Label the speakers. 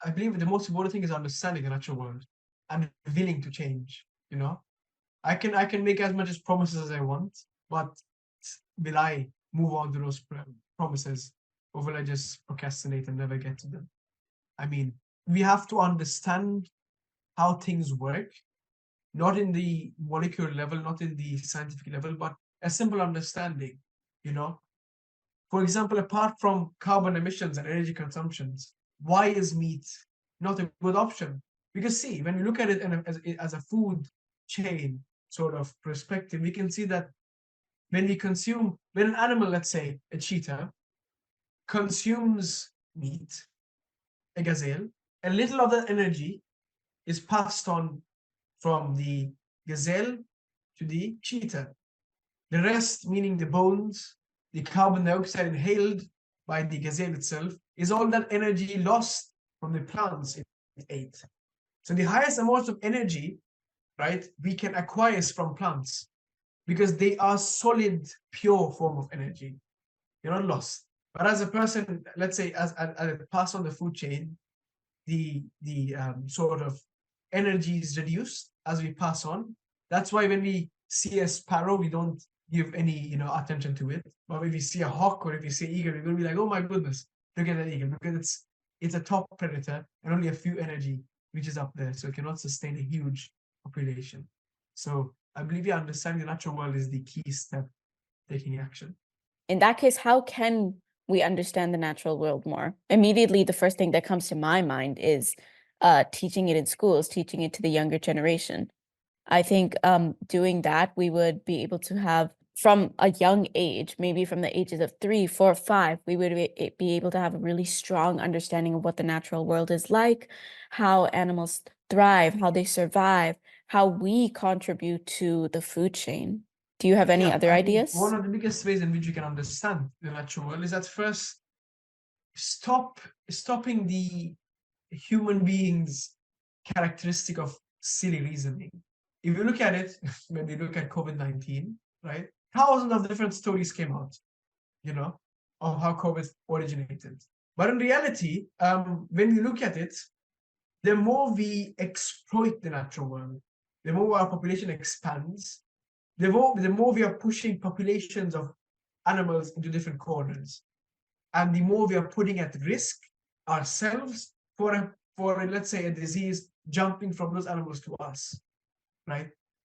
Speaker 1: I believe the most important thing is understanding the natural world and willing to change. You know, I can make as much as promises as I want, but will I move on to those promises, or will I just procrastinate and never get to them? I mean, we have to understand how things work, not in the molecular level, not in the scientific level, but a simple understanding. You know, for example, apart from carbon emissions and energy consumptions, why is meat not a good option? Because see, when we look at it as a food chain sort of perspective, we can see that when an animal, let's say a cheetah, consumes meat, a gazelle, a little of that energy is passed on from the gazelle to the cheetah. The rest, meaning the bones, the carbon dioxide inhaled by the gazelle itself, is all that energy lost from the plants it ate. So the highest amount of energy, right, we can acquire is from plants because they are solid, pure form of energy. You're not lost. But as a person, let's say, as it pass on the food chain, the sort of energy is reduced as we pass on. That's why when we see a sparrow, we don't give any attention to it. But if you see a hawk or if you see an eagle, we're gonna be like, oh my goodness, look at that eagle, because it's a top predator and only a few energy reaches up there, so it cannot sustain a huge population. So I believe understanding the natural world is the key step taking action.
Speaker 2: In that case, how can we understand the natural world more? Immediately, the first thing that comes to my mind is teaching it in schools, teaching it to the younger generation. I think doing that, we would be able to have from a young age, maybe from the ages of 3, 4, 5, we would be able to have a really strong understanding of what the natural world is like, how animals thrive, how they survive, how we contribute to the food chain. Do you have any
Speaker 1: Yeah,
Speaker 2: other
Speaker 1: I mean,
Speaker 2: ideas?
Speaker 1: one of the biggest ways in which you can understand the natural world is that first stopping the human beings' characteristic of silly reasoning. If you look at it, when we look at COVID-19, right? Thousands of different stories came out, you know, of how COVID originated. But in reality, when we look at it, the more we exploit the natural world, the more our population expands, the more we are pushing populations of animals into different corners, and the more we are putting at risk ourselves for let's say a disease jumping from those animals to us, right?